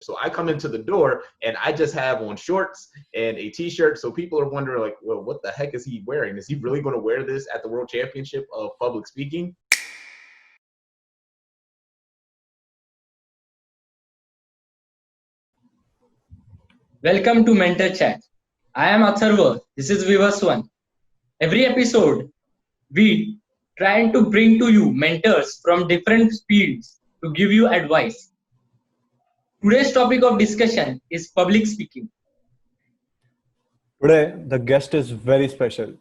So I come into the door and I just have on shorts and a t-shirt. So people are wondering like, well, what the heck is he wearing? Is he really going to wear this at the World Championship of Public Speaking? Welcome to Mentor Chat. I am Atharva. This is Vivas One. Every episode, we try to bring to you mentors from different fields to give you advice. Today's topic of discussion is public speaking. Today, the guest is very special.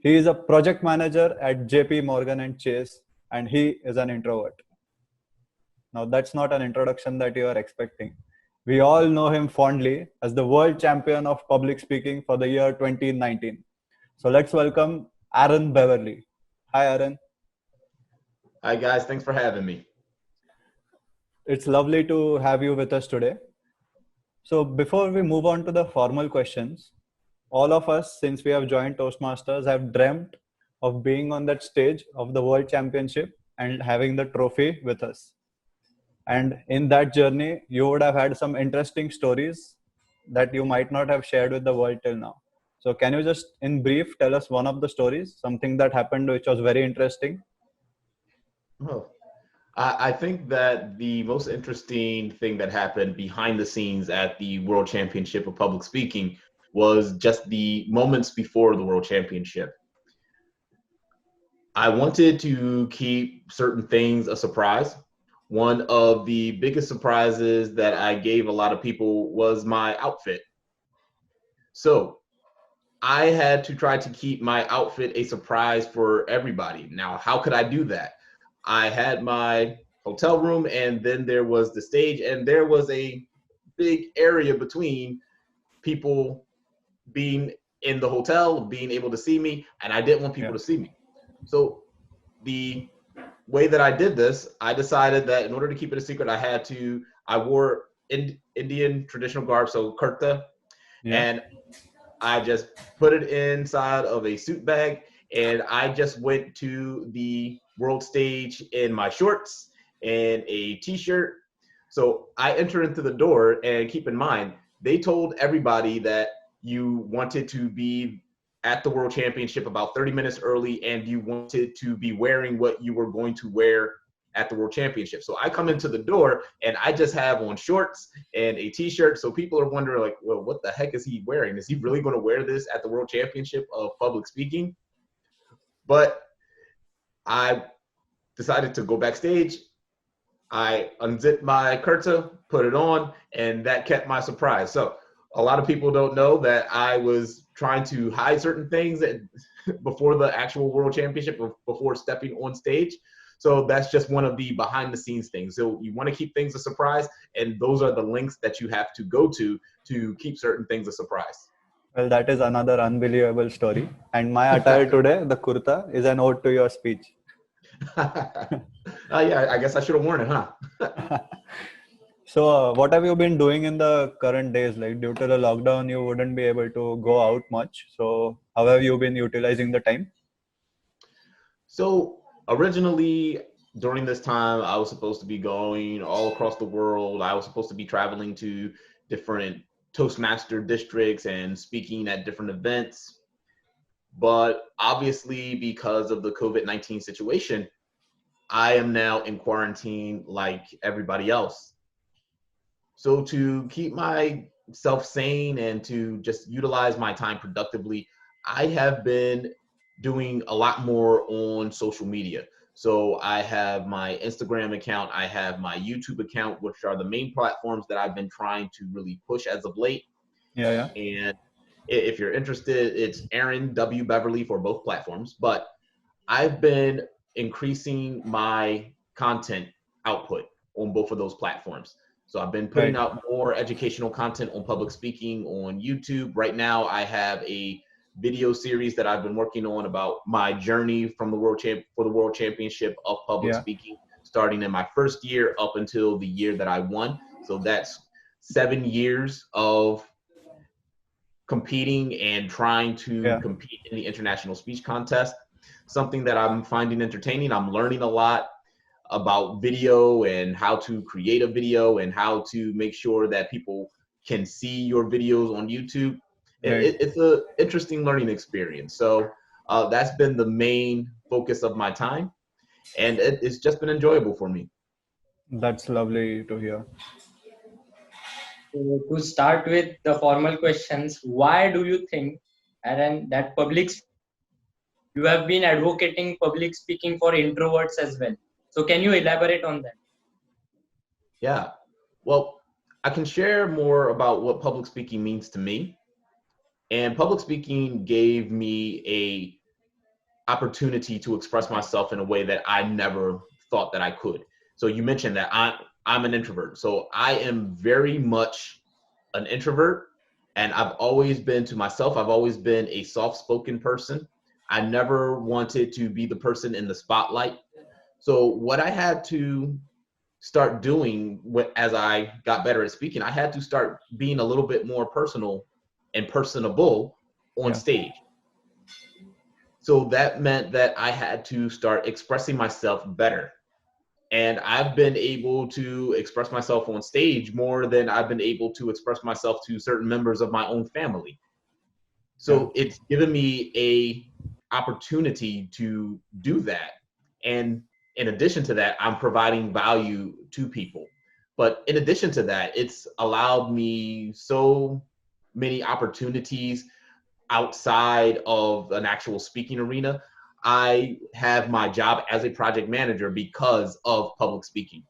He is a project manager at JP Morgan and Chase, and he is an introvert. Now, that's not an introduction that you are expecting. We all know him fondly as the world champion of public speaking for the year 2019. So let's welcome Aaron Beverly. Hi, Aaron. Hi guys, thanks for having me. It's lovely to have you with us today. So before we move on to the formal questions, all of us, since we have joined Toastmasters, have dreamt of being on that stage of the World Championship and having the trophy with us. And in that journey, you would have had some interesting stories that you might not have shared with the world till now. So can you just, in brief, tell us one of the stories, something that happened which was very interesting? Oh, I think that the most interesting thing that happened behind the scenes at the World Championship of Public Speaking was just the moments before the World Championship. I wanted to keep certain things a surprise. One of the biggest surprises that I gave a lot of people was my outfit. So I had to try to keep my outfit a surprise for everybody. Now, how could I do that? I had my hotel room, and then there was the stage, and there was a big area between people being in the hotel, being able to see me, and I didn't want people to see me. So the way that I did this, I decided that in order to keep it a secret, I wore Indian traditional garb, so kurta, and I just put it inside of a suit bag, and I just went to the world stage in my shorts and a t-shirt. So I entered into the door, and keep in mind, they told everybody that you wanted to be at the World Championship about 30 minutes early, and you wanted to be wearing what you were going to wear at the World Championship. So I come into the door and I just have on shorts and a t-shirt. So people are wondering like, well, what the heck is he wearing? Is he really going to wear this at the World Championship of Public Speaking? But I decided to go backstage. I unzipped my kurta, put it on, and that kept my surprise. So a lot of people don't know that I was trying to hide certain things before the actual World Championship, before stepping on stage. So that's just one of the behind the scenes things. So you want to keep things a surprise, and those are the links that you have to go to keep certain things a surprise. Well, that is another unbelievable story. And my attire today, the kurta, is an ode to your speech. Yeah, I guess I should have worn it, huh? So what have you been doing in the current days? Like due to the lockdown, you wouldn't be able to go out much. So how have you been utilizing the time? So originally during this time, I was supposed to be going all across the world. I was supposed to be traveling to different Toastmaster districts and speaking at different events. But obviously, because of the COVID-19 situation, I am now in quarantine like everybody else. So to keep myself sane and to just utilize my time productively, I have been doing a lot more on social media. So I have my Instagram account, I have my YouTube account, which are the main platforms that I've been trying to really push as of late. Yeah. And if you're interested, it's Aaron W. Beverly for both platforms. But I've been increasing my content output on both of those platforms. So I've been putting out more educational content on public speaking on YouTube. Right now, I have a video series that I've been working on about my journey from the World Championship of Public Speaking, starting in my first year up until the year that I won. So that's 7 years of competing and trying to compete in the international speech contest. Something that I'm finding entertaining. I'm learning a lot. about video and how to create a video and how to make sure that people can see your videos on YouTube. Right. It's an interesting learning experience. So that's been the main focus of my time, and it's just been enjoyable for me. That's lovely to hear. So to start with the formal questions, why do you think, Aaron, that public you have been advocating public speaking for introverts as well? So can you elaborate on that? Yeah. Well, I can share more about what public speaking means to me. And public speaking gave me a opportunity to express myself in a way that I never thought that I could. So you mentioned that I'm an introvert. So I am very much an introvert, and I've always been to myself. I've always been a soft-spoken person. I never wanted to be the person in the spotlight. So what I had to start doing as I got better at speaking, I had to start being a little bit more personal and personable on Yeah. stage. So that meant that I had to start expressing myself better. And I've been able to express myself on stage more than I've been able to express myself to certain members of my own family. So Yeah. it's given me a opportunity to do that. And in addition to that, I'm providing value to people. But in addition to that, it's allowed me so many opportunities outside of an actual speaking arena. I have my job as a project manager because of public speaking,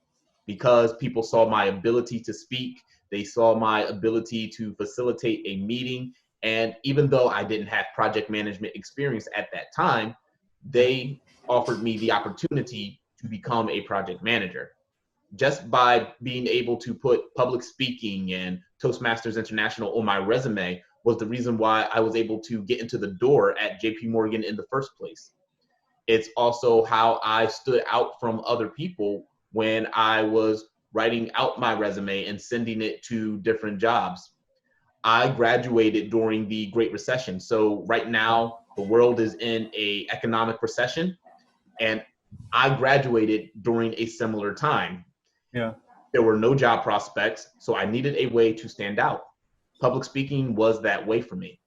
because people saw my ability to speak, they saw my ability to facilitate a meeting. And even though I didn't have project management experience at that time, they offered me the opportunity to become a project manager. Just by being able to put public speaking and Toastmasters International on my resume was the reason why I was able to get into the door at JP Morgan in the first place. It's also how I stood out from other people when I was writing out my resume and sending it to different jobs. I graduated during the Great Recession. So right now the world is in a economic recession, and I graduated during a similar time. Yeah. There were no job prospects, so I needed a way to stand out. Public speaking was that way for me.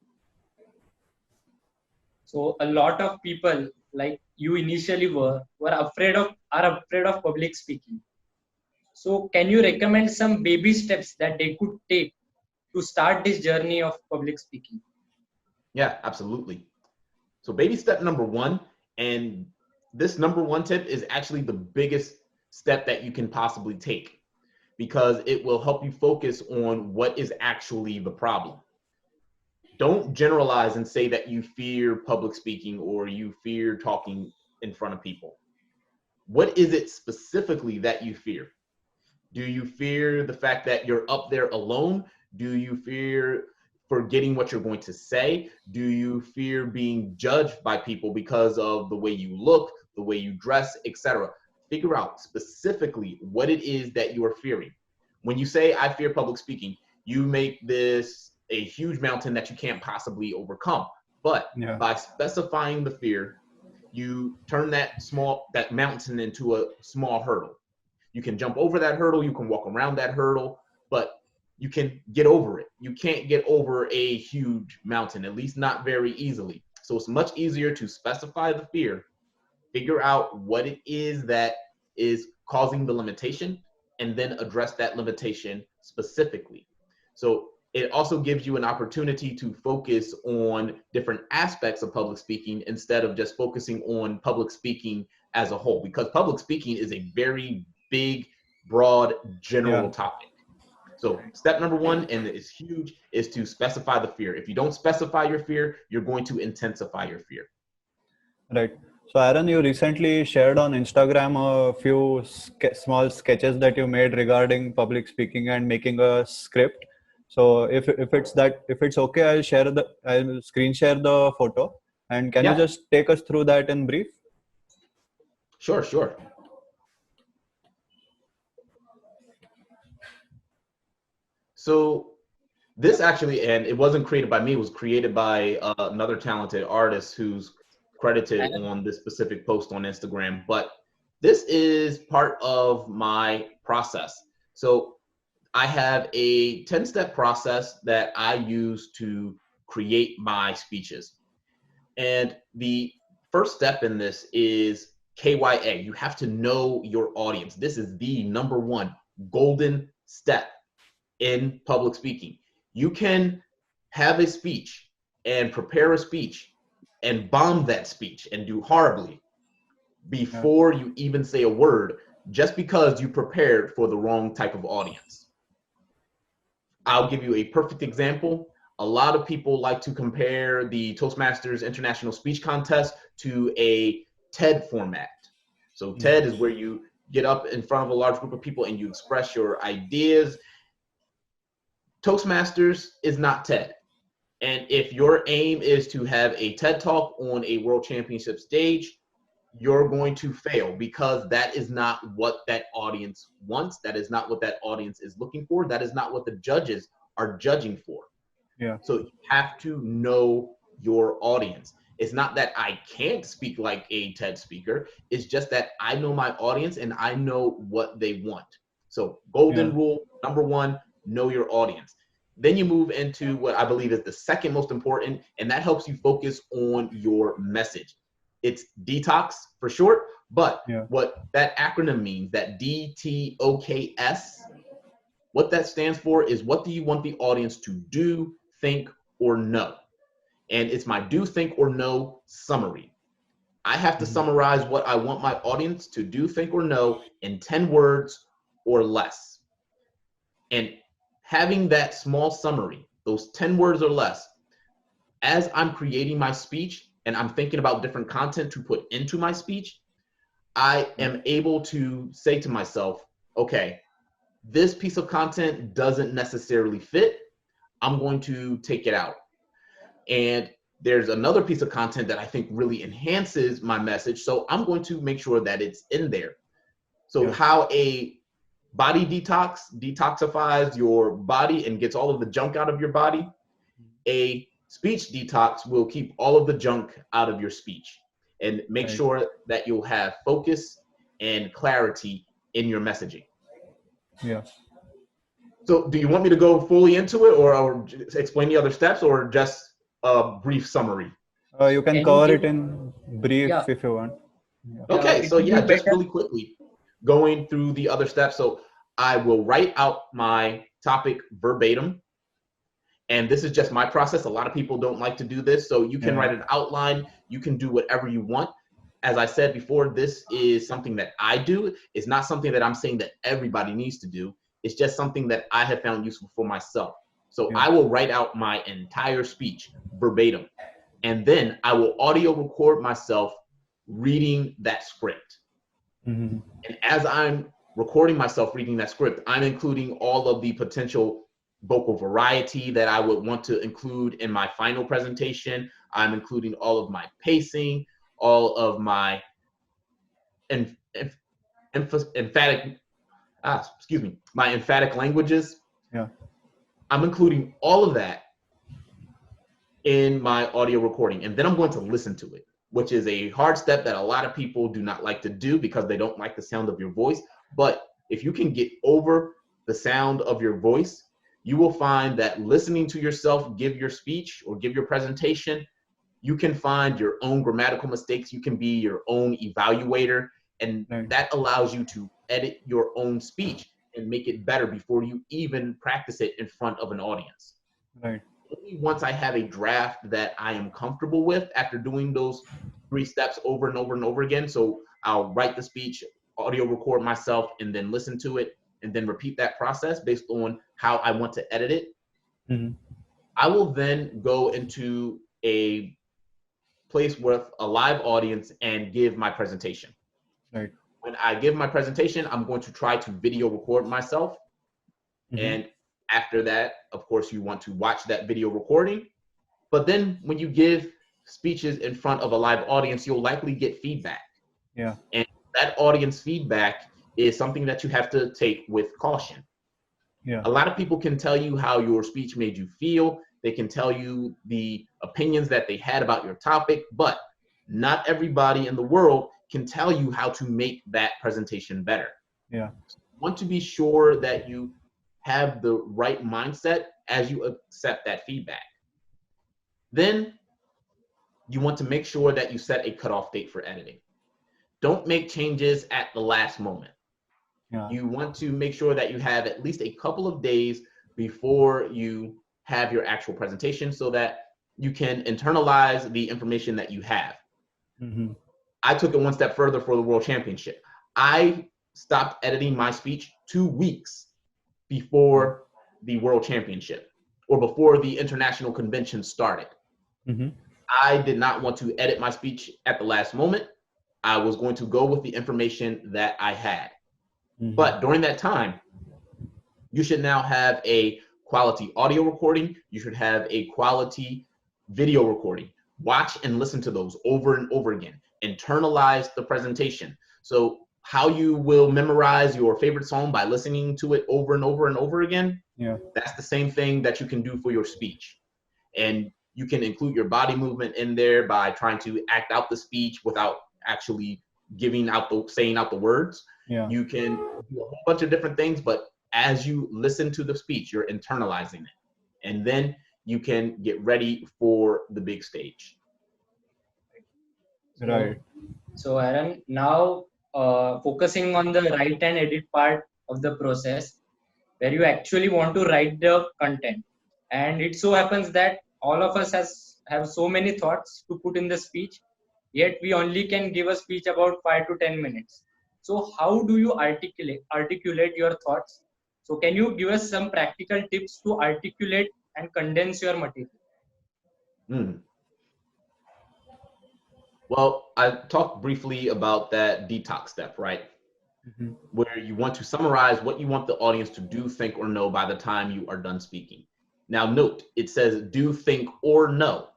So a lot of people like you initially were afraid of are afraid of public speaking. So can you recommend some baby steps that they could take to start this journey of public speaking? Yeah, absolutely. So baby step number one, and this number one tip is actually the biggest step that you can possibly take because it will help you focus on what is actually the problem. Don't generalize and say that you fear public speaking or you fear talking in front of people. What is it specifically that you fear? Do you fear the fact that you're up there alone? Do you fear forgetting what you're going to say? Do you fear being judged by people because of the way you look, the way you dress, etc.? Figure out specifically what it is that you are fearing. When you say, I fear public speaking, you make this a huge mountain that you can't possibly overcome. But Yeah. by specifying the fear, you turn that mountain into a small hurdle. You can jump over that hurdle, you can walk around that hurdle, but you can get over it. You can't get over a huge mountain, at least not very easily. So it's much easier to specify the fear, figure out what it is that is causing the limitation, and then address that limitation specifically. So it also gives you an opportunity to focus on different aspects of public speaking instead of just focusing on public speaking as a whole, because public speaking is a very big, broad, general Yeah. topic. So step number one, and it's huge, is to specify the fear. If you don't specify your fear, you're going to intensify your fear. Right. So, Aaron, you recently shared on Instagram a few small sketches that you made regarding public speaking and making a script. So, if it's okay, I'll screen share the photo. And can you Yeah, just take us through that in brief? sure, sure. So this actually, and it wasn't created by me, it was created by another talented artist who's credited Aaron, on this specific post on Instagram. But This is part of my process. So I have a 10-step process that I use to create my speeches. And the first step in this is KYA. You have to know your audience. This is the number one golden step in public speaking. You can have a speech and prepare a speech and bomb that speech and do horribly before you even say a word, just because you prepared for the wrong type of audience. I'll give you a perfect example. A lot of people like to compare the Toastmasters International Speech Contest to a TED format. So TED is where you get up in front of a large group of people and you express your ideas. Toastmasters is not TED. And if your aim is to have a TED Talk on a world championship stage, you're going to fail, because that is not what that audience wants. That is not what that audience is looking for. That is not what the judges are judging for. Yeah. So you have to know your audience. It's not that I can't speak like a TED speaker. It's just that I know my audience and I know what they want. So golden rule number one, know your audience. Then you move into what I believe is the second most important, and that helps you focus on your message. It's detox for short, but what that acronym means, that DTOKS, what that stands for is, what do you want the audience to do, think, or know? And it's my do, think, or know summary. I have to summarize what I want my audience to do, think, or know in 10 words or less. And having that small summary, those 10 words or less, as I'm creating my speech and I'm thinking about different content to put into my speech, I am able to say to myself, okay, this piece of content doesn't necessarily fit. I'm going to take it out. And there's another piece of content that I think really enhances my message, so I'm going to make sure that it's in there. So how a body detox detoxifies your body and gets all of the junk out of your body, a speech detox will keep all of the junk out of your speech and make sure that you'll have focus and clarity in your messaging. Yeah. So do you want me to go fully into it, or explain the other steps, or just a brief summary? You can cover it in brief if you want. Okay, so just really quickly going through the other steps. So I will write out my topic verbatim. And this is just my process. A lot of people don't like to do this. So you can write an outline. You can do whatever you want. As I said before, this is something that I do. It's not something that I'm saying that everybody needs to do. It's just something that I have found useful for myself. So I will write out my entire speech verbatim. And then I will audio record myself reading that script. And as I'm recording myself reading that script, I'm including all of the potential vocal variety that I would want to include in my final presentation. I'm including all of my pacing, all of my my emphatic languages. I'm including all of that in my audio recording, and then I'm going to listen to it, which is a hard step that a lot of people do not like to do because they don't like the sound of your voice. But if you can get over the sound of your voice, you will find that listening to yourself give your speech or give your presentation, you can find your own grammatical mistakes. You can be your own evaluator, and that allows you to edit your own speech and make it better before you even practice it in front of an audience. Only once I have a draft that I am comfortable with after doing those 3 steps over and over and over again. So I'll write the speech, audio record myself, and then listen to it, and then repeat that process based on how I want to edit it. I will then go into a place with a live audience and give my presentation. When I give my presentation, I'm going to try to video record myself. And after that, of course, you want to watch that video recording. But then when you give speeches in front of a live audience, you'll likely get feedback. And that audience feedback is something that you have to take with caution. A lot of people can tell you how your speech made you feel. They can tell you the opinions that they had about your topic, but not everybody in the world can tell you how to make that presentation better. Yeah. You want to be sure that you have the right mindset as you accept that feedback. Then you want to make sure that you set a cutoff date for editing. Don't make changes at the last moment. Yeah. You want to make sure that you have at least a couple of days before you have your actual presentation so that you can internalize the information that you have. Mm-hmm. I took it one step further for the World Championship. I stopped editing my speech 2 weeks before the World Championship or before the international convention started. Mm-hmm. I did not want to edit my speech at the last moment. I was going to go with the information that I had. Mm-hmm. But during that time, you should now have a quality audio recording. You should have a quality video recording. Watch and listen to those over and over again. Internalize the presentation. So how you will memorize your favorite song by listening to it over and over and over again, Yeah. that's the same thing that you can do for your speech. And you can include your body movement in there by trying to act out the speech without actually saying out the words. Yeah. You can do a whole bunch of different things, but as you listen to the speech, you're internalizing it. And then you can get ready for the big stage. Right. So Aaron, now focusing on the write and edit part of the process, where you actually want to write the content. And it so happens that all of us have so many thoughts to put in the speech, yet we only can give a speech about 5 to 10 minutes. So how do you articulate your thoughts? So can you give us some practical tips to articulate and condense your material? Well, I talked briefly about that detox step, right? Mm-hmm. Where you want to summarize what you want the audience to do, think, or know by the time you are done speaking. Now, note, it says do, think, or know.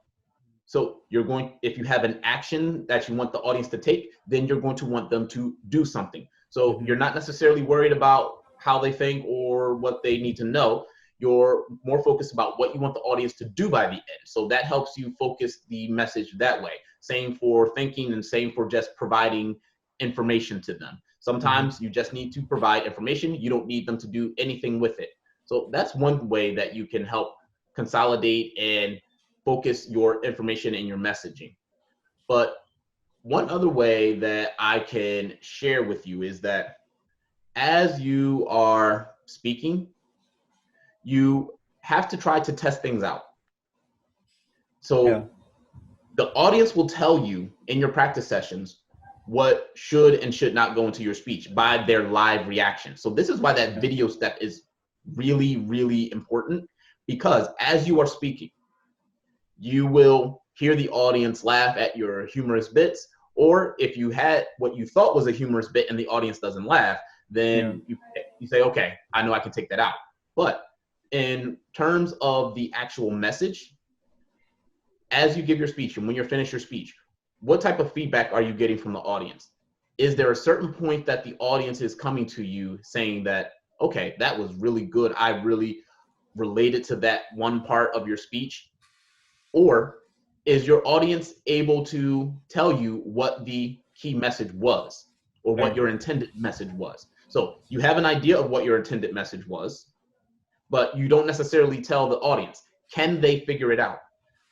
So if you have an action that you want the audience to take, then you're going to want them to do something. So Mm-hmm. you're not necessarily worried about how they think or what they need to know. You're more focused about what you want the audience to do by the end. So that helps you focus the message that way. Same for thinking and same for just providing information to them. Sometimes you just need to provide information. You don't need them to do anything with it. So that's one way that you can help consolidate and focus your information and your messaging. But one other way that I can share with you is that as you are speaking, you have to try to test things out. So the audience will tell you in your practice sessions what should and should not go into your speech by their live reaction. So this is why that video step is really, really important, because as you are speaking, you will hear the audience laugh at your humorous bits, or if you had what you thought was a humorous bit and the audience doesn't laugh, then you say, okay, I know I can take that out. But in terms of the actual message, as you give your speech and when you're finished your speech, what type of feedback are you getting from the audience? Is there a certain point that the audience is coming to you saying that, okay, that was really good, I really related to that one part of your speech? Or is your audience able to tell you what the key message was or what your intended message was? So you have an idea of what your intended message was, but you don't necessarily tell the audience. Can they figure it out?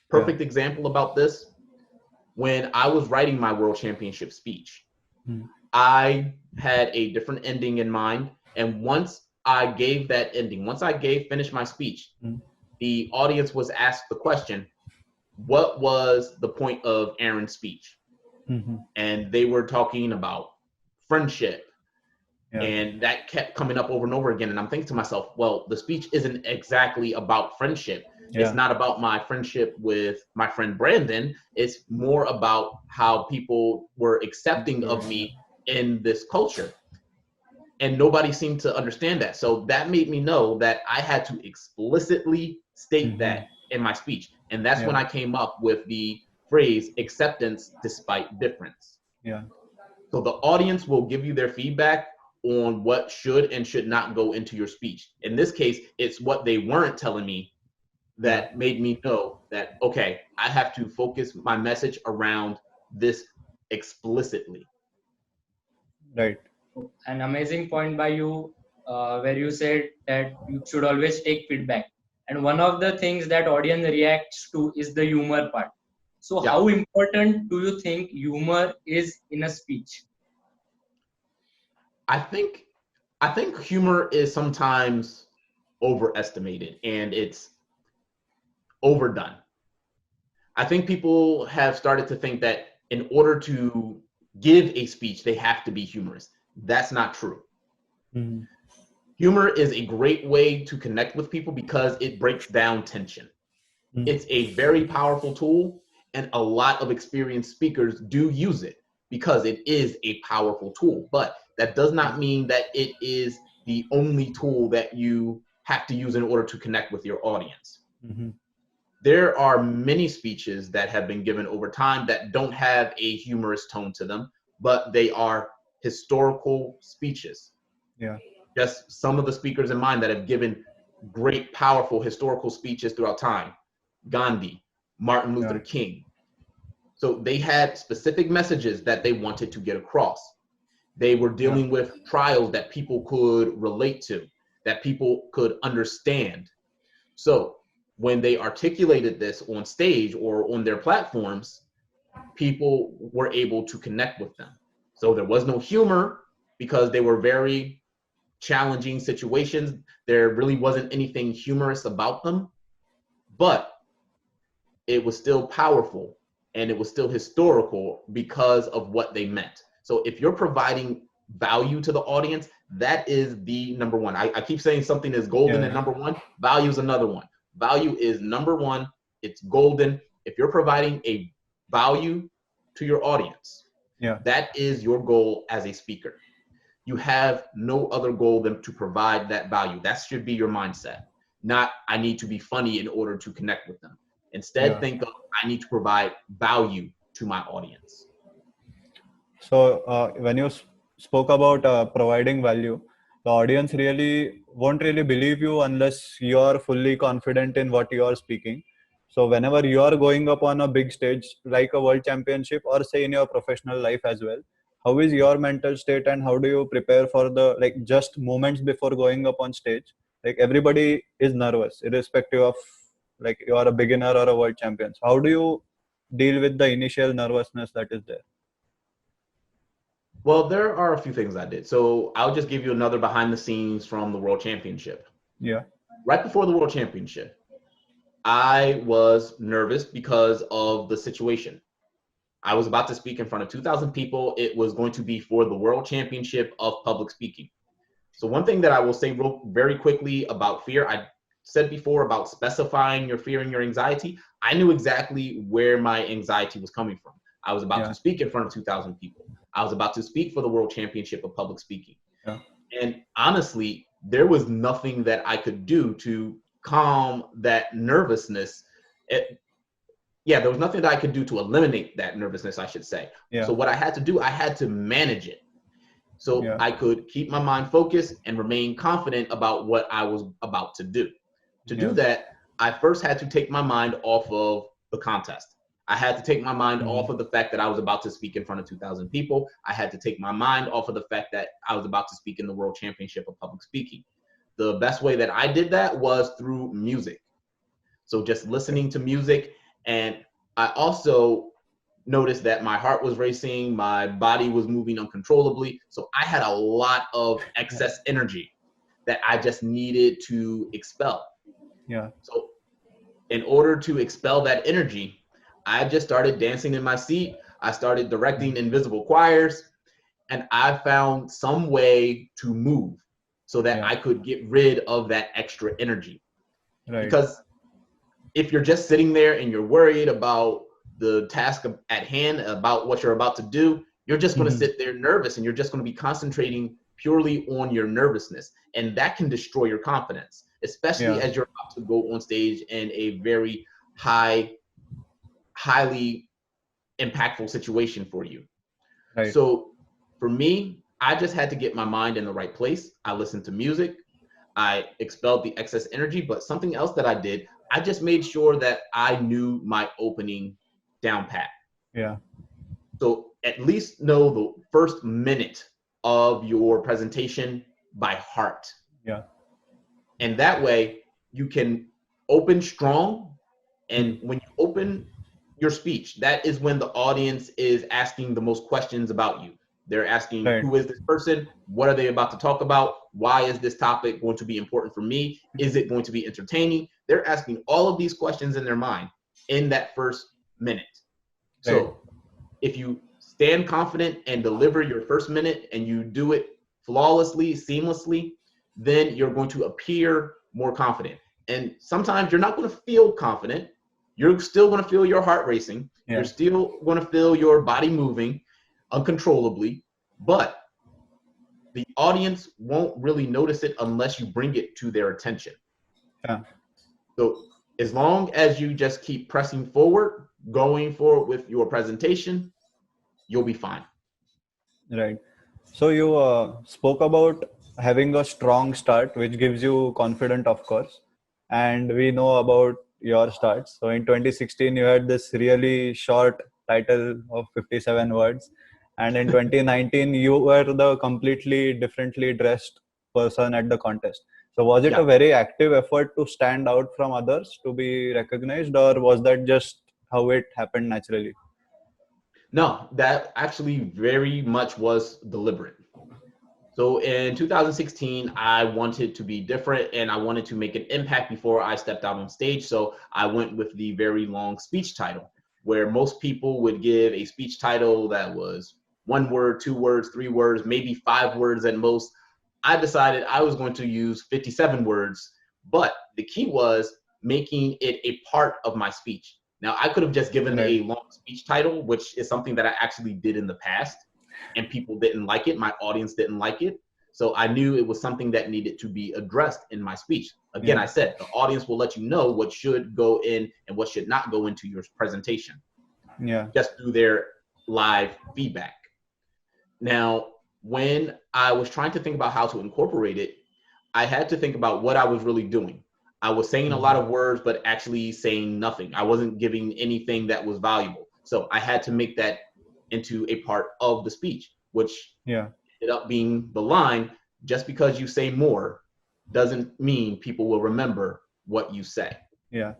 Perfect example about this, when I was writing my World Championship speech, I had a different ending in mind. And once I gave that ending, finished my speech, the audience was asked the question, what was the point of Aaron's speech? And they were talking about friendship. And that kept coming up over and over again. And I'm thinking to myself, well, the speech isn't exactly about friendship. It's not about my friendship with my friend Brandon. It's more about how people were accepting of me in this culture. And nobody seemed to understand that. So that made me know that I had to explicitly state that in my speech. And that's when I came up with the phrase acceptance despite difference. So the audience will give you their feedback on what should and should not go into your speech. In this case, it's what they weren't telling me that made me know that, okay, I have to focus my message around this explicitly. Right. An amazing point by you, where you said that you should always take feedback. And one of the things that audience reacts to is the humor part. So, Yeah. how important do you think humor is in a speech? I think humor is sometimes overestimated and it's overdone. I think people have started to think that in order to give a speech, they have to be humorous. That's not true. Mhm. Humor is a great way to connect with people because it breaks down tension. Mhm. It's a very powerful tool, and a lot of experienced speakers do use it because it is a powerful tool. But that does not mean that it is the only tool that you have to use in order to connect with your audience. Mhm. There are many speeches that have been given over time that don't have a humorous tone to them, but they are historical speeches. Yeah. Just some of the speakers in mind that have given great, powerful historical speeches throughout time: Gandhi, Martin Yeah. Luther King. So they had specific messages that they wanted to get across. They were Yeah. dealing with trials that people could relate to, that people could understand. So when they articulated this on stage or on their platforms, people were able to connect with them. So there was no humor because they were very challenging situations. There really wasn't anything humorous about them, but it was still powerful and it was still historical because of what they meant. So if you're providing value to the audience, that is the number one. I keep saying something is golden and Yeah. number one, value is another one. Value is number one, it's golden. If you're providing a value to your audience, Yeah. that is your goal as a speaker. You have no other goal than to provide that value. That should be your mindset. Not, I need to be funny in order to connect with them. Instead, Yeah. think of, I need to provide value to my audience. So when you spoke about providing value, the audience really won't really believe you unless you are fully confident in what you are speaking. So whenever you are going up on a big stage like a world championship, or say in your professional life as well, how is your mental state and how do you prepare for the, like, just moments before going up on stage? Like, everybody is nervous irrespective of, like, you are a beginner or a world champion. So how do you deal with the initial nervousness that is there? Well, there are a few things I did. So I'll just give you another behind the scenes from the World Championship. Yeah. Right before the World Championship, I was nervous because of the situation. I was about to speak in front of 2,000 people. It was going to be for the World Championship of Public Speaking. So one thing that I will say very quickly about fear, I said before about specifying your fear and your anxiety. I knew exactly where my anxiety was coming from. I was about Yeah. to speak in front of 2,000 people. I was about to speak for the World Championship of Public Speaking. Yeah. And honestly, there was nothing that I could do to calm that nervousness. There was nothing that I could do to eliminate that nervousness, I should say. So Yeah. what I had to do, I had to manage it so Yeah. I could keep my mind focused and remain confident about what I was about to do. To do Yeah. that, I first had to take my mind off of the contest. I had to take my mind off Mhm. of the fact that I was about to speak in front of 2,000 people. I had to take my mind off of the fact that I was about to speak in the World Championship of Public Speaking. The best way that I did that was through music. So just listening to music. And I also noticed that my heart was racing, my body was moving uncontrollably. So I had a lot of Yeah. excess energy that I just needed to expel. Yeah. So in order to expel that energy, I just started dancing in my seat. I started directing invisible choirs, and I found some way to move so that Yeah. I could get rid of that extra energy. Right. Because if you're just sitting there and you're worried about the task at hand, about what you're about to do, you're just going to Mhm. sit there nervous and you're just going to be concentrating purely on your nervousness. And that can destroy your confidence, especially Yeah. as you're about to go on stage in a very highly impactful situation for you. Right. So for me, I just had to get my mind in the right place. I listened to music. I expelled the excess energy, but something else that I did, I just made sure that I knew my opening down pat. Yeah. So at least know the first minute of your presentation by heart. Yeah. And that way you can open strong. And when you open your speech, that is when the audience is asking the most questions about you. They're asking, Right. who is this person? What are they about to talk about? Why is this topic going to be important for me? Is it going to be entertaining? They're asking all of these questions in their mind in that first minute. Right. So if you stand confident and deliver your first minute and you do it flawlessly, seamlessly, then you're going to appear more confident. And sometimes you're not going to feel confident. You're still going to feel your heart racing. Yeah. You're still going to feel your body moving uncontrollably, but the audience won't really notice it unless you bring it to their attention. Yeah. So as long as you just keep pressing forward, going forward with your presentation, you'll be fine. Right. So you spoke about having a strong start, which gives you confidence, of course. And we know about your starts. So in 2016, you had this really short title of 57 words. And in 2019, you were the completely differently dressed person at the contest. So was it a very active effort to stand out from others to be recognized, or was that just how it happened naturally? No, that actually very much was deliberate. So in 2016, I wanted to be different and I wanted to make an impact before I stepped out on stage. So I went with the very long speech title, where most people would give a speech title that was 1 word, 2 words, 3 words, maybe 5 words at most. I decided I was going to use 57 words, but the key was making it a part of my speech. Now, I could have just given Right. a long speech title, which is something that I actually did in the past, and people didn't like it. My audience didn't like it. So I knew it was something that needed to be addressed in my speech. Again, I said the audience will let you know what should go in and what should not go into your presentation, just through their live feedback. Now, when I was trying to think about how to incorporate it, I had to think about what I was really doing. I was saying a lot of words, but actually saying nothing. I wasn't giving anything that was valuable. So I had to make that into a part of the speech, which ended up being the line, just because you say more doesn't mean people will remember what you say. Yeah.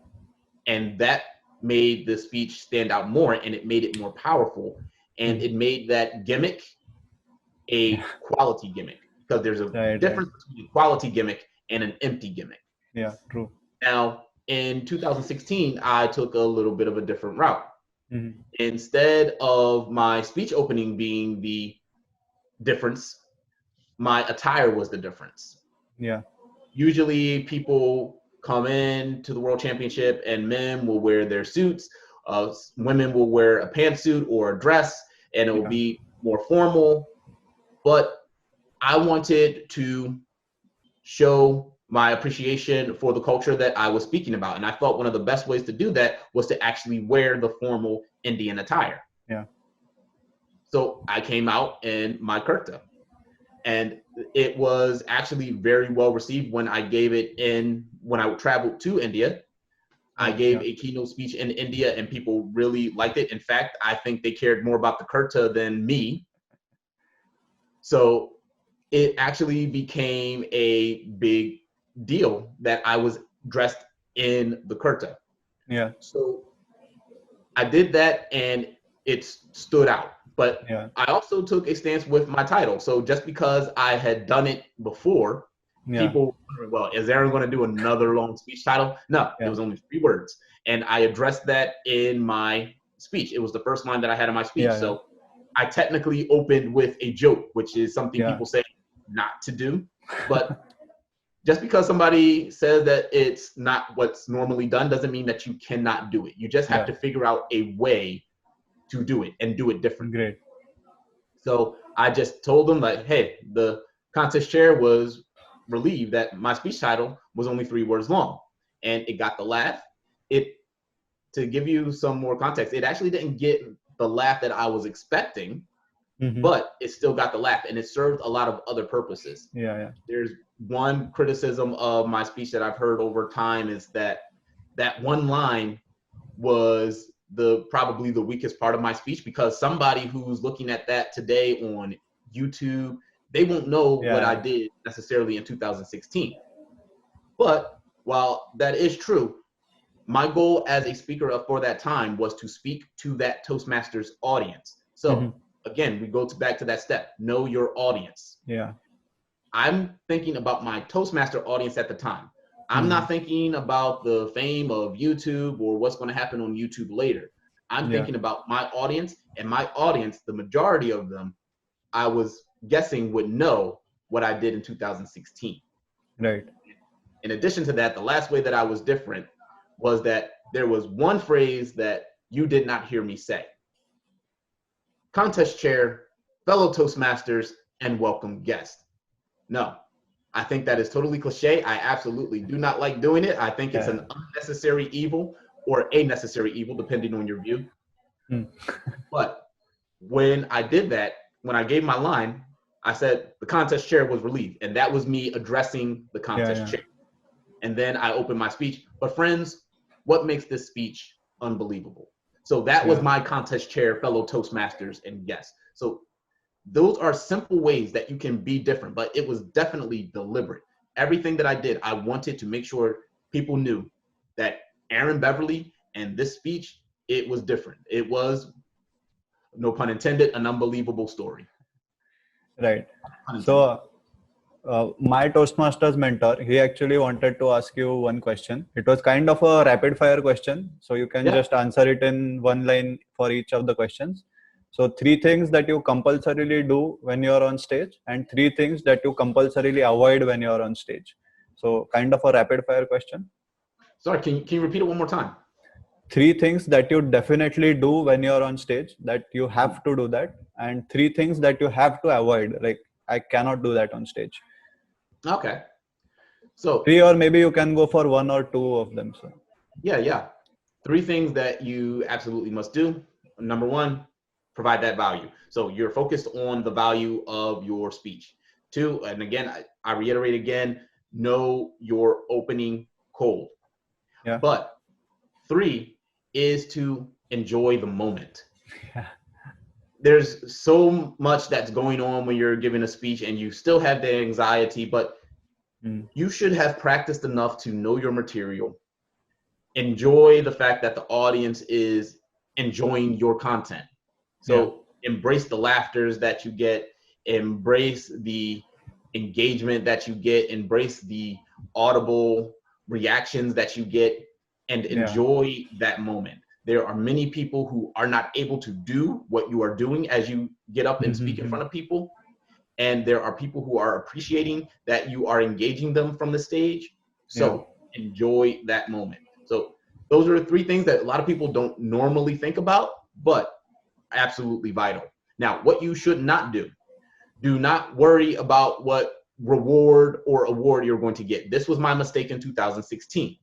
And that made the speech stand out more, and it made it more powerful, and it made that gimmick a quality gimmick, because there's a difference between a quality gimmick and an empty gimmick. Yeah, true. Now, in 2016, I took a little bit of a different route. Instead of my speech opening being the difference, my attire was the difference. Yeah. Usually people come in to the World Championship and men will wear their suits. Women will wear a pantsuit or a dress, and it will be more formal. But I wanted to show my appreciation for the culture that I was speaking about. And I thought one of the best ways to do that was to actually wear the formal Indian attire. Yeah. So I came out in my kurta, and it was actually very well received when I gave it when I traveled to India. I gave a keynote speech in India, and people really liked it. In fact, I think they cared more about the kurta than me. So it actually became a big deal that I was dressed in the kurta. Yeah. So I did that, and it stood out. But I also took a stance with my title. So just because I had done it before, people were, well, is Aaron going to do another long speech title? No, it was only 3 words. And I addressed that in my speech. It was the first line that I had in my speech. So I technically opened with a joke, which is something people say not to do. But just because somebody says that it's not what's normally done doesn't mean that you cannot do it. You just have to figure out a way to do it and do it differently. Great. So I just told them, like, hey, the contest chair was relieved that my speech title was only 3 words long, and it got the laugh. To give you some more context, it actually didn't get the laugh that I was expecting, but it still got the laugh, and it served a lot of other purposes. There's one criticism of my speech that I've heard over time is that one line was probably the weakest part of my speech, because somebody who's looking at that today on YouTube They won't know what Yeah. I did necessarily in 2016. But while that is true, my goal as a speaker for that time was to speak to that Toastmasters audience. So again, we go back to that step, know your audience. Yeah. I'm thinking about my Toastmaster audience at the time. I'm not thinking about the fame of YouTube or what's going to happen on YouTube later. I'm thinking about my audience, and my audience, the majority of them, I was guessing would know what I did in 2016. Right. In addition to that, the last way that I was different was that there was one phrase that you did not hear me say. Contest chair, fellow Toastmasters, and welcome guest. No, I think that is totally cliche. I absolutely do not like doing it. I think it's an unnecessary evil or a necessary evil, depending on your view. But when I did that, when I gave my line, I said the contest chair was relieved. And that was me addressing the contest chair. And then I opened my speech. But friends, what makes this speech unbelievable? So that was my contest chair, fellow Toastmasters, and guests. So those are simple ways that you can be different, but it was definitely deliberate. Everything that I did, I wanted to make sure people knew that Aaron Beverly and this speech, it was different. It was, no pun intended, an unbelievable story. Right. So my Toastmasters mentor, he actually wanted to ask you one question. It was kind of a rapid fire question. So you can just answer it in one line for each of the questions. So 3 things that you compulsorily do when you're on stage, and 3 things that you compulsorily avoid when you're on stage. So kind of a rapid fire question. Sorry, can you repeat it one more time? 3 things that you definitely do when you're on stage, that you have to do that, and 3 things that you have to avoid. Like, I cannot do that on stage. Okay. So 3, or maybe you can go for 1 or 2 of them. So yeah. 3 things that you absolutely must do. Number 1, provide that value. So you're focused on the value of your speech. 2, and again, I reiterate again, know your opening cold. yeah. But 3 is to enjoy the moment. There's so much that's going on when you're giving a speech and you still have the anxiety, but you should have practiced enough to know your material. Enjoy the fact that the audience is enjoying your content. So embrace the laughters that you get, embrace the engagement that you get, embrace the audible reactions that you get, and enjoy that moment. There are many people who are not able to do what you are doing as you get up and speak in front of people. And there are people who are appreciating that you are engaging them from the stage. So enjoy that moment. So those are 3 things that a lot of people don't normally think about, but absolutely vital. Now, what you should not do not worry about what reward or award you're going to get. This was my mistake in 2016.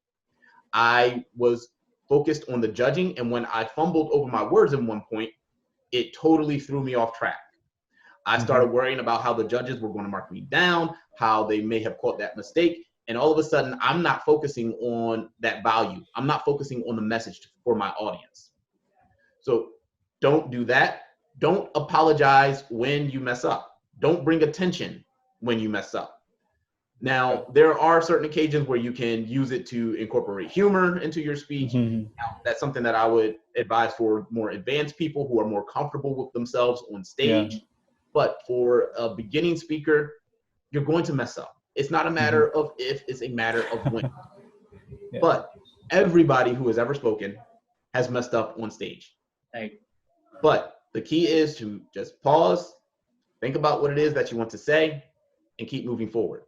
I was focused on the judging, and when I fumbled over my words at one point, it totally threw me off track. I started worrying about how the judges were going to mark me down, how they may have caught that mistake. And all of a sudden, I'm not focusing on that value. I'm not focusing on the message for my audience. So don't do that. Don't apologize when you mess up. Don't bring attention when you mess up. Now, there are certain occasions where you can use it to incorporate humor into your speech. Now, that's something that I would advise for more advanced people who are more comfortable with themselves on stage. But for a beginning speaker, you're going to mess up. It's not a matter of if, it's a matter of when. But everybody who has ever spoken has messed up on stage. Right. But the key is to just pause, think about what it is that you want to say, and keep moving forward.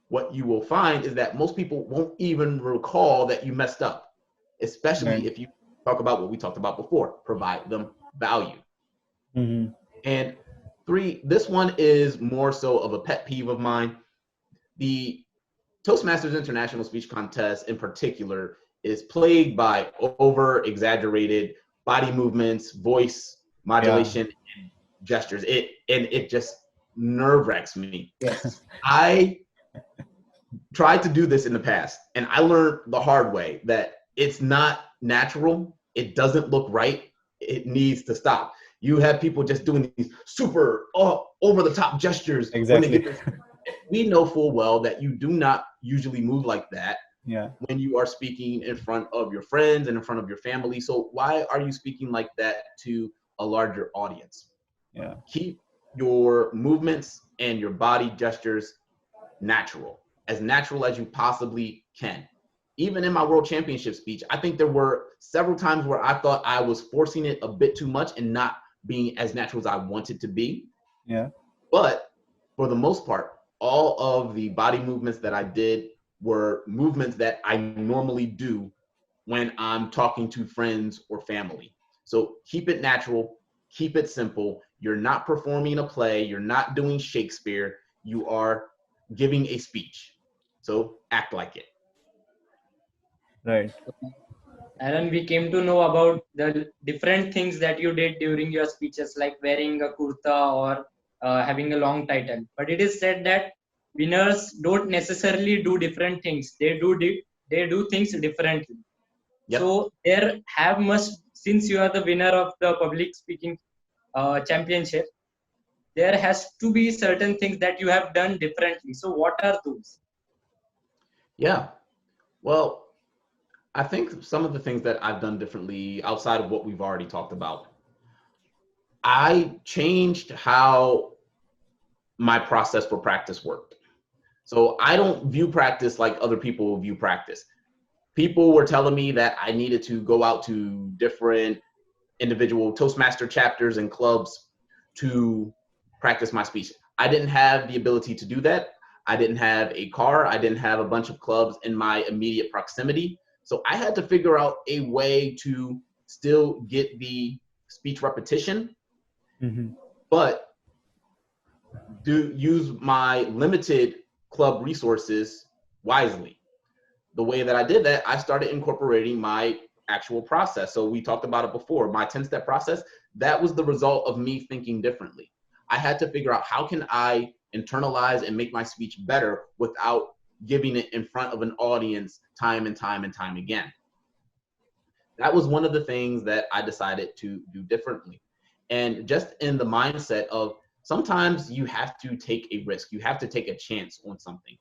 What you will find is that most people won't even recall that you messed up, especially if you talk about what we talked about before, provide them value. And 3, this one is more so of a pet peeve of mine. The Toastmasters International Speech Contest in particular is plagued by over-exaggerated body movements, voice modulation, and gestures. It just nerve-wracks me. Yes. I tried to do this in the past, and I learned the hard way that it's not natural. It doesn't look right. It needs to stop. You have people just doing these super over the top gestures when they Exactly. get this. We know full well that you do not usually move like that Yeah. when you are speaking in front of your friends and in front of your family. So why are you speaking like that to a larger audience? Yeah. Keep your movements and your body gestures natural as you possibly can. Even in my world championship speech, I think there were several times where I thought I was forcing it a bit too much and not being as natural as I wanted to be. Yeah. But for the most part, all of the body movements that I did were movements that I normally do when I'm talking to friends or family. So keep it natural, keep it simple. You're not performing a play, you're not doing Shakespeare, you are giving a speech. So act like it. Right. Aaron, we came to know about the different things that you did during your speeches, like wearing a kurta or having a long title. But it is said that winners don't necessarily do different things. They do things differently. Yep. So there have must, since you are the winner of the public speaking championship, there has to be certain things that you have done differently. So what are those? Yeah. Well, I think some of the things that I've done differently outside of what we've already talked about, I changed how my process for practice worked. So I don't view practice like other people view practice. People were telling me that I needed to go out to different individual Toastmaster chapters and clubs to practice my speech. I didn't have the ability to do that. I didn't have a car. I didn't have a bunch of clubs in my immediate proximity. So I had to figure out a way to still get the speech repetition, Mm-hmm. but do use my limited club resources wisely. The way that I did that, I started incorporating my actual process. So we talked about it before, my 10-step process, that was the result of me thinking differently. I had to figure out how can I internalize and make my speech better without giving it in front of an audience time and time and time again. That was one of the things that I decided to do differently. And just in the mindset of sometimes you have to take a risk, you have to take a chance on something.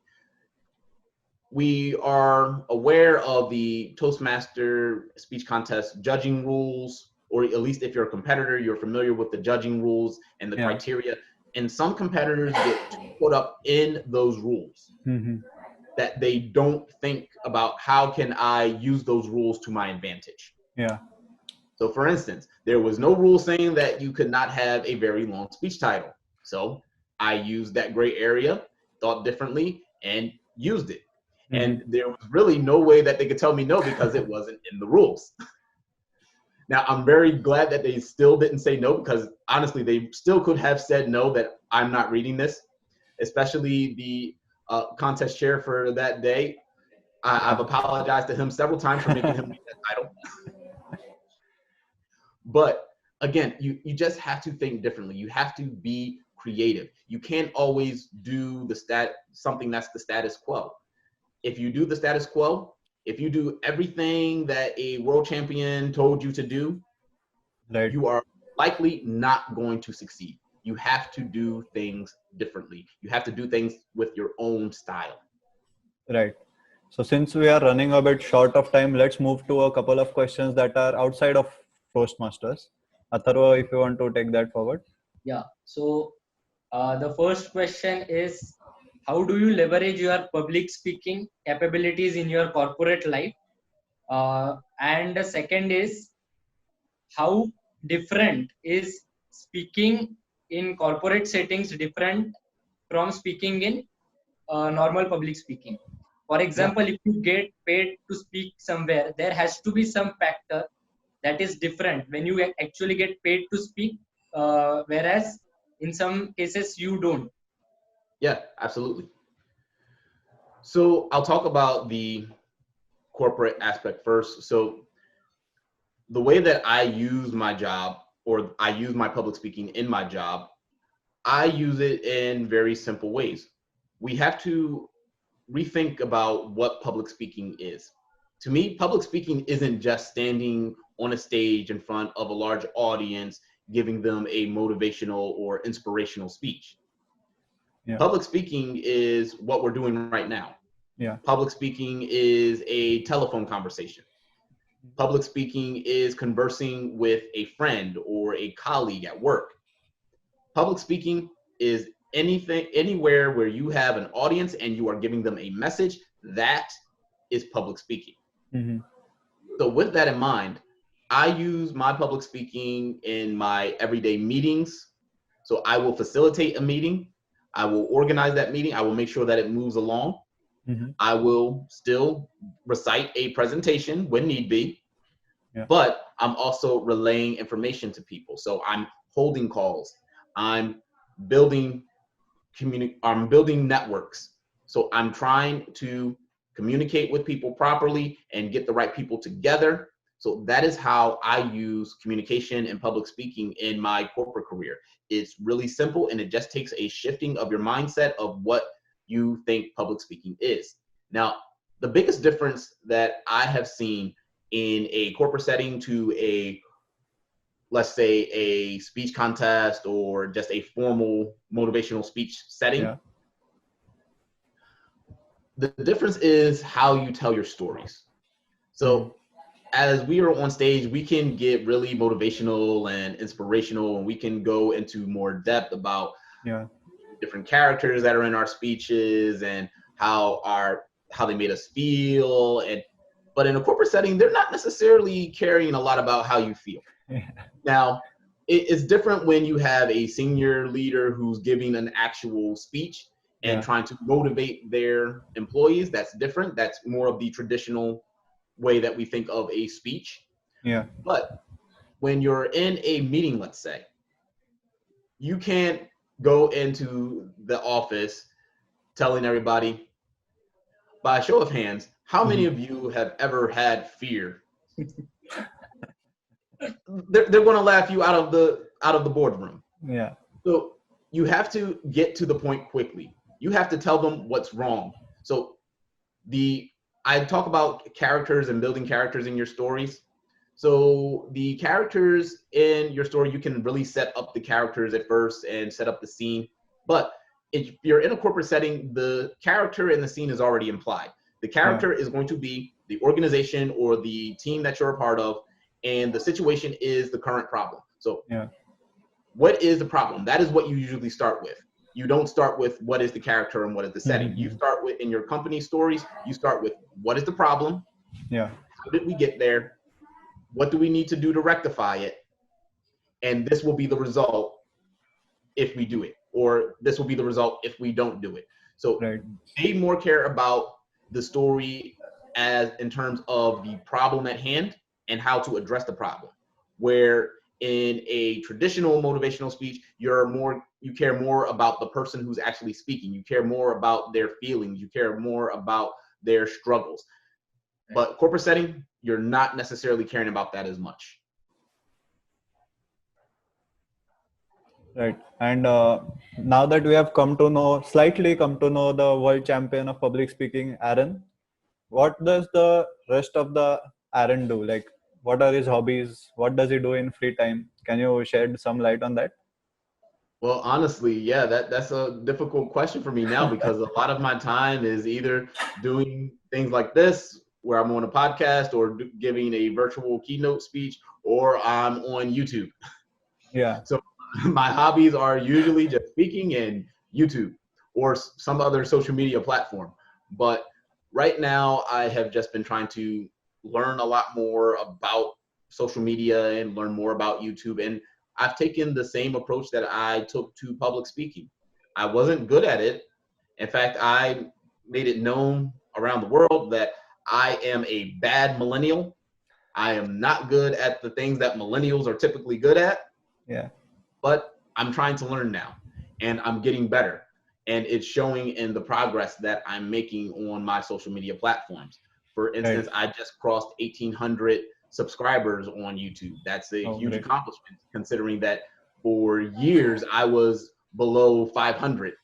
We are aware of the Toastmaster speech contest judging rules, or at least if you're a competitor, you're familiar with the judging rules and the Yeah. criteria. And some competitors get put up in those rules Mm-hmm. that they don't think about how can I use those rules to my advantage. Yeah. So for instance, there was no rule saying that you could not have a very long speech title. So I used that gray area, thought differently, and used it. And Mm-hmm. there was really no way that they could tell me no because it wasn't in the rules. Now, I'm very glad that they still didn't say no because honestly, they still could have said no, that I'm not reading this, especially the contest chair for that day. I've apologized to him several times for making him read that title. But again, you just have to think differently. You have to be creative. You can't always do something that's the status quo. If you do the status quo, if you do everything that a world champion told you to do, Right. you are likely not going to succeed. You have to do things differently. You have to do things with your own style. Right. So since we are running a bit short of time, let's move to a couple of questions that are outside of Toastmasters. Atharva, if you want to take that forward. Yeah. So the first question is, how do you leverage your public speaking capabilities in your corporate life? And the second is, how different is speaking in corporate settings different from speaking in normal public speaking? For Yeah, example, if you get paid to speak somewhere, there has to be some factor that is different when you actually get paid to speak, whereas in some cases you don't. yeah, absolutely. So I'll talk about the corporate aspect first. So the way that I use my job, or I use my public speaking in my job, I use it in very simple ways. We have to rethink about what public speaking is. To me, public speaking isn't just standing on a stage in front of a large audience giving them a motivational or inspirational speech. Yeah. Public speaking is what we're doing right now. Yeah. Public speaking is a telephone conversation. Public speaking is conversing with a friend or a colleague at work. Public speaking is anything, anywhere where you have an audience and you are giving them a message. That is public speaking. Mm-hmm. So with that in mind, I use my public speaking in my everyday meetings. So I will facilitate a meeting. I will organize that meeting. I will make sure that it moves along. Mm-hmm. I will still recite a presentation when need be, Yeah. but I'm also relaying information to people. So I'm holding calls. I'm building I'm building networks. So I'm trying to communicate with people properly and get the right people together. So that is how I use communication and public speaking in my corporate career. It's really simple, and it just takes a shifting of your mindset of what you think public speaking is. Now, the biggest difference that I have seen in a corporate setting to a, let's say, a speech contest or just a formal motivational speech setting, Yeah. the difference is how you tell your stories. So as we are on stage, we can get really motivational and inspirational, and we can go into more depth about different characters that are in our speeches and how they made us feel. But in a corporate setting, they're not necessarily caring a lot about how you feel. Yeah. Now, it's different when you have a senior leader who's giving an actual speech and trying to motivate their employees. That's different. That's more of the traditional way that we think of a speech. Yeah. But when you're in a meeting, let's say, you can't go into the office telling everybody, by a show of hands, how many of you have ever had fear? They're going to laugh you out of the boardroom. Yeah. So you have to get to the point quickly. You have to tell them what's wrong. So I talk about characters and building characters in your stories. So the characters in your story, you can really set up the characters at first and set up the scene. But if you're in a corporate setting, the character in the scene is already implied. The character is going to be the organization or the team that you're a part of, and the situation is the current problem. So what is the problem? That is what you usually start with. You don't start with what is the character and what is the setting. You start with, in your company stories, you start with what is the problem? Yeah. How did we get there? What do we need to do to rectify it? And this will be the result if we do it, or this will be the result if we don't do it. So they more care about the story as in terms of the problem at hand and how to address the problem. Where in a traditional motivational speech, you care more about the person who's actually speaking. You care more about their feelings. You care more about their struggles. But corporate setting, you're not necessarily caring about that as much. Right. And now that we have slightly come to know the world champion of public speaking, Aaron, what does the rest of the Aaron do? Like, what are his hobbies? What does he do in free time? Can you shed some light on that? Well, honestly, that's a difficult question for me now because a lot of my time is either doing things like this, where I'm on a podcast or giving a virtual keynote speech, or I'm on YouTube. Yeah. So my hobbies are usually just speaking and YouTube or some other social media platform. But right now I have just been trying to learn a lot more about social media and learn more about YouTube. And I've taken the same approach that I took to public speaking. I wasn't good at it. In fact, I made it known around the world that I am a bad millennial. I am not good at the things that millennials are typically good at. Yeah. But I'm trying to learn now, and I'm getting better. And it's showing in the progress that I'm making on my social media platforms. For instance, I just crossed 1,800 subscribers on YouTube. That's a huge accomplishment, considering that for years I was below 500.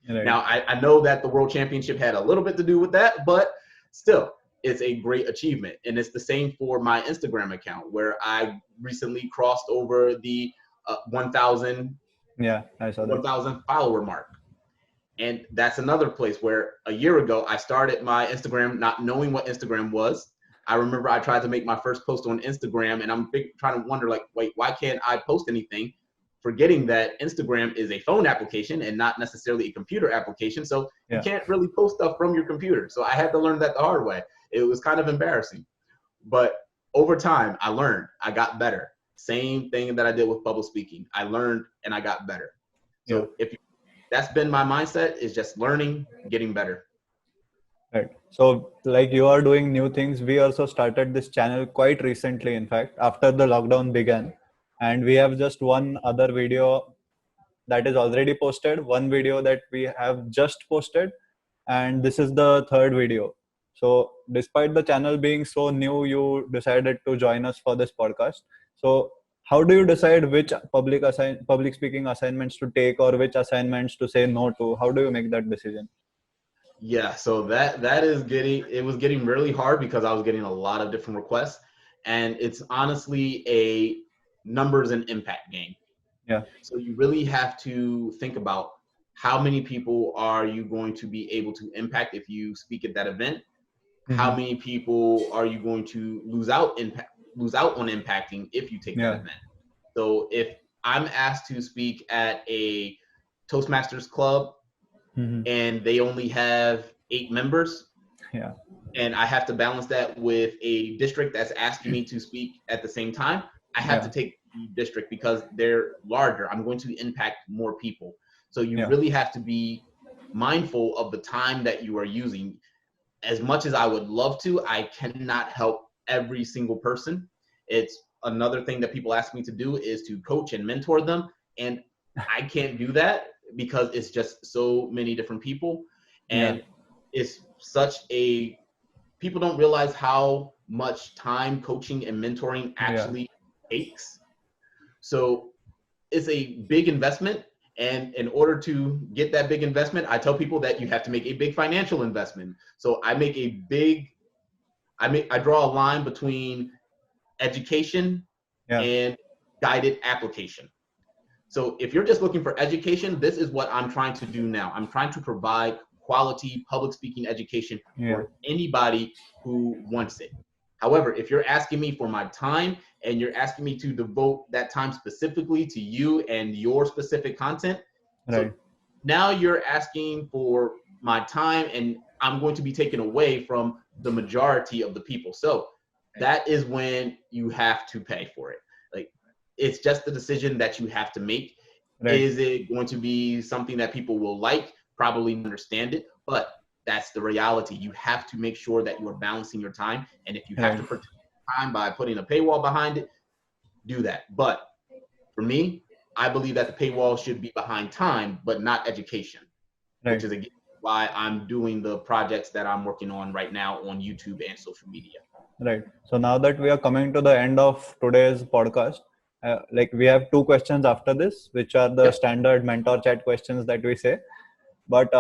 Now, I know that the World Championship had a little bit to do with that, but still, it's a great achievement. And it's the same for my Instagram account, where I recently crossed over the 1,000 Yeah, I saw that. 1,000 follower mark. And that's another place where a year ago I started my Instagram not knowing what Instagram was. I remember I tried to make my first post on Instagram, and I'm trying to wonder, like, wait, why can't I post anything? Forgetting that Instagram is a phone application and not necessarily a computer application. So you can't really post stuff from your computer. So I had to learn that the hard way. It was kind of embarrassing. But over time, I learned, I got better. Same thing that I did with public speaking. I learned and I got better. So that's been my mindset, is just learning, getting better. Right. So like you are doing new things. We also started this channel quite recently, in fact, after the lockdown began. And we have just one other video that is already posted, one video that we have just posted, and this is the third video. So despite the channel being so new, you decided to join us for this podcast. So how do you decide which public speaking assignments to take or which assignments to say no to? How do you make that decision? Yeah, so it was getting really hard because I was getting a lot of different requests, and it's honestly a numbers and impact game. Yeah. So you really have to think about how many people are you going to be able to impact if you speak at that event? How many people are you going to lose out on impacting if you take that event? So if I'm asked to speak at a Toastmasters club and they only have 8 members, and I have to balance that with a district that's asking me to speak at the same time, I have to take the district because they're larger. I'm going to impact more people. So you really have to be mindful of the time that you are using. As much as I would love to, I cannot help every single person. It's another thing that people ask me to do is to coach and mentor them. And I can't do that because it's just so many different people. And it's people don't realize how much time coaching and mentoring actually takes. So it's a big investment. And in order to get that big investment, I tell people that you have to make a big financial investment. So I draw a line between education and guided application. So if you're just looking for education, this is what I'm trying to do now. I'm trying to provide quality public speaking education for anybody who wants it. However, if you're asking me for my time and you're asking me to devote that time specifically to you and your specific content, so now you're asking for my time and I'm going to be taken away from the majority of the people. So that is when you have to pay for it. Like, it's just the decision that you have to make. Is it going to be something that people will like? Probably understand it, but that's the reality. You have to make sure that you are balancing your time. And if you have to protect time by putting a paywall behind it, do that. But for me, I believe that the paywall should be behind time, but not education, which is again why I'm doing the projects that I'm working on right now on YouTube and social media. Right. So now that we are coming to the end of today's podcast, like we have 2 questions after this, which are the standard mentor chat questions that we say. But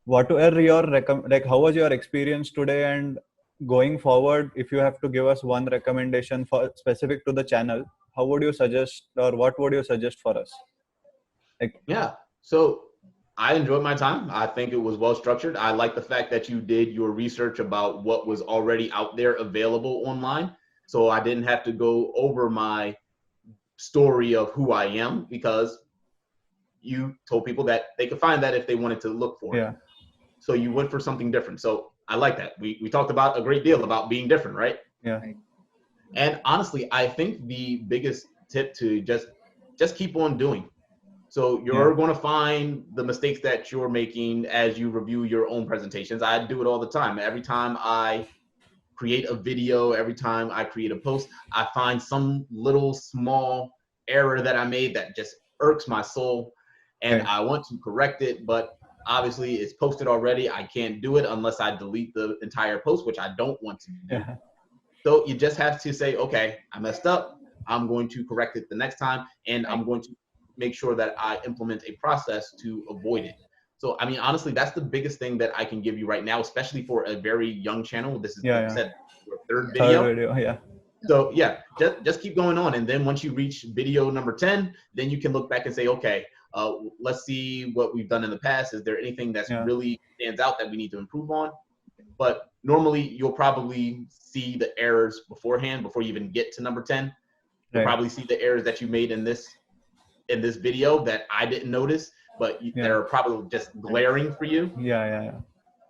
what were your how was your experience today, and going forward, if you have to give us one recommendation for specific to the channel, how would you suggest, or what would you suggest for us? So I enjoyed my time. I think it was well structured. I like the fact that you did your research about what was already out there available online. So I didn't have to go over my story of who I am, because you told people that they could find that if they wanted to look for it. So you went for something different. So I like that. We talked about a great deal about being different, right? And honestly, I think the biggest tip to just keep on doing. So you're going to find the mistakes that you're making as you review your own presentations. I do it all the time. Every time I create a video, every time I create a post, I find some little small error that I made that just irks my soul, and I want to correct it, but obviously it's posted already. I can't do it unless I delete the entire post, which I don't want to do. So you just have to say, okay, I messed up. I'm going to correct it the next time, and I'm going to make sure that I implement a process to avoid it. So, I mean, honestly, that's the biggest thing that I can give you right now, especially for a very young channel. This is, like I said, your third video. So yeah, just keep going on, and then once you reach video number 10, then you can look back and say, okay, let's see what we've done in the past. Is there anything that's really stands out that we need to improve on? But normally you'll probably see the errors beforehand before you even get to number 10. You'll probably see the errors that you made in this video that I didn't notice, but they're probably just glaring for you.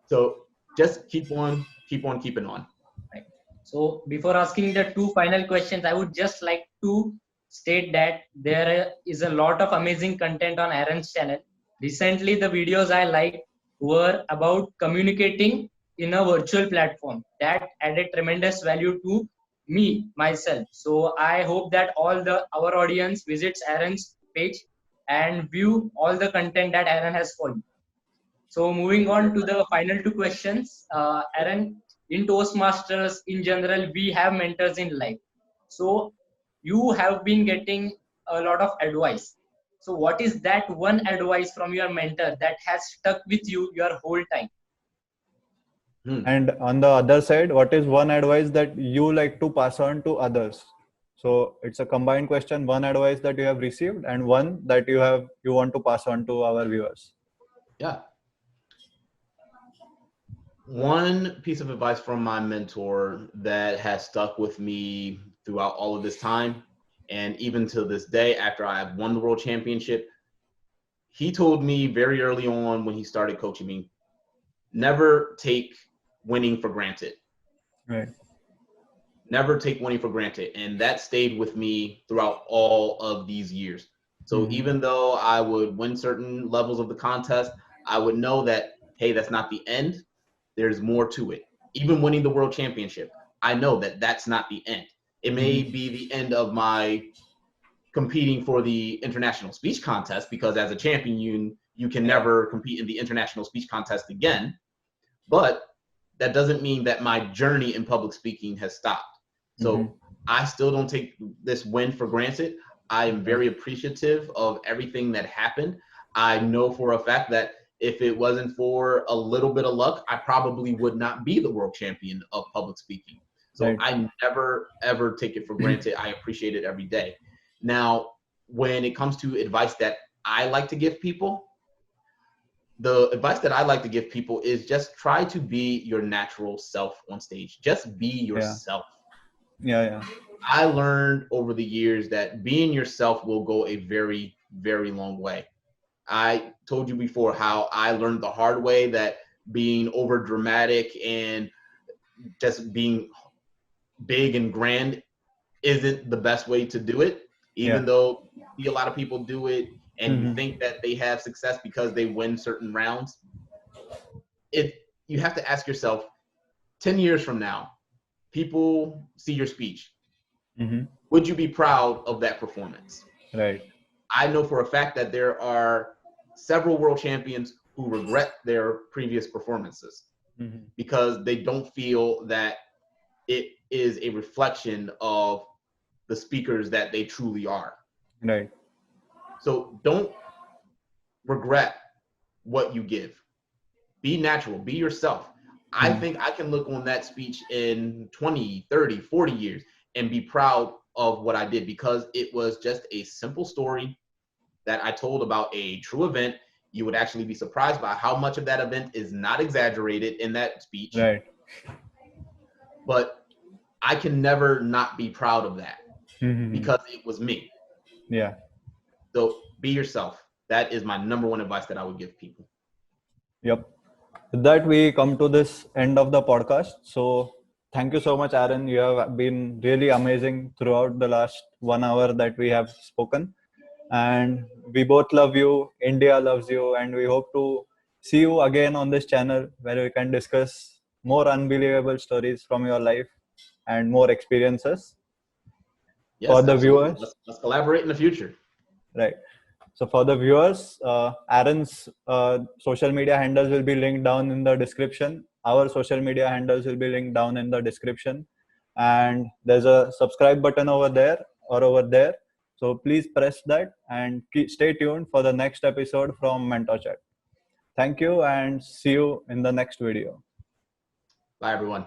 So just keep on keeping on. Right. So before asking the two final questions, I would just like to state that there is a lot of amazing content on Aaron's channel. Recently, the videos I liked were about communicating in a virtual platform. That added tremendous value to me, myself. So I hope that our audience visits Aaron's page and view all the content that Aaron has for you. So moving on to the final two questions, Aaron, in Toastmasters in general, we have mentors in life. So you have been getting a lot of advice. So what is that one advice from your mentor that has stuck with you your whole time? And on the other side, what is one advice that you like to pass on to others? So it's a combined question, one advice that you have received and one that you want to pass on to our viewers. Yeah. One piece of advice from my mentor that has stuck with me throughout all of this time, and even to this day after I have won the world championship, he told me very early on when he started coaching me, never take winning for granted. Right. Never take winning for granted. And that stayed with me throughout all of these years. So even though I would win certain levels of the contest, I would know that, hey, that's not the end. There's more to it. Even winning the world championship, I know that that's not the end. It may be the end of my competing for the international speech contest, because as a champion, you can never compete in the international speech contest again. But that doesn't mean that my journey in public speaking has stopped. So I still don't take this win for granted. I am very appreciative of everything that happened. I know for a fact that if it wasn't for a little bit of luck, I probably would not be the world champion of public speaking. So I never, ever take it for granted. I appreciate it every day. Now, when it comes to advice that I like to give people, the advice that I like to give people is just try to be your natural self on stage. Just be yourself. I learned over the years that being yourself will go a very, very long way. I told you before how I learned the hard way that being over dramatic and just being big and grand isn't the best way to do it, even though you see a lot of people do it and you think that they have success because they win certain rounds. You have to ask yourself, 10 years from now, people see your speech. Would you be proud of that performance? Right. I know for a fact that there are several world champions who regret their previous performances because they don't feel that it is a reflection of the speakers that they truly are. Right. So don't regret what you give. Be natural, be yourself. I think I can look on that speech in 20, 30, 40 years and be proud of what I did because it was just a simple story that I told about a true event. You would actually be surprised by how much of that event is not exaggerated in that speech. Right. But I can never not be proud of that because it was me. Yeah. So be yourself. That is my number one advice that I would give people. Yep. With that, we come to this end of the podcast. So thank you so much, Aaron. You have been really amazing throughout the last 1 hour that we have spoken. And we both love you. India loves you. And we hope to see you again on this channel where we can discuss more unbelievable stories from your life and more experiences. Yes, for the absolutely. viewers. Let's collaborate in the future. Right. So for the viewers, Aaron's social media handles will be linked down in the description. Our social media handles will be linked down in the description. And there's a subscribe button over there or over there. So please press that and stay tuned for the next episode from Mentor Chat. Thank you and see you in the next video. Bye, everyone.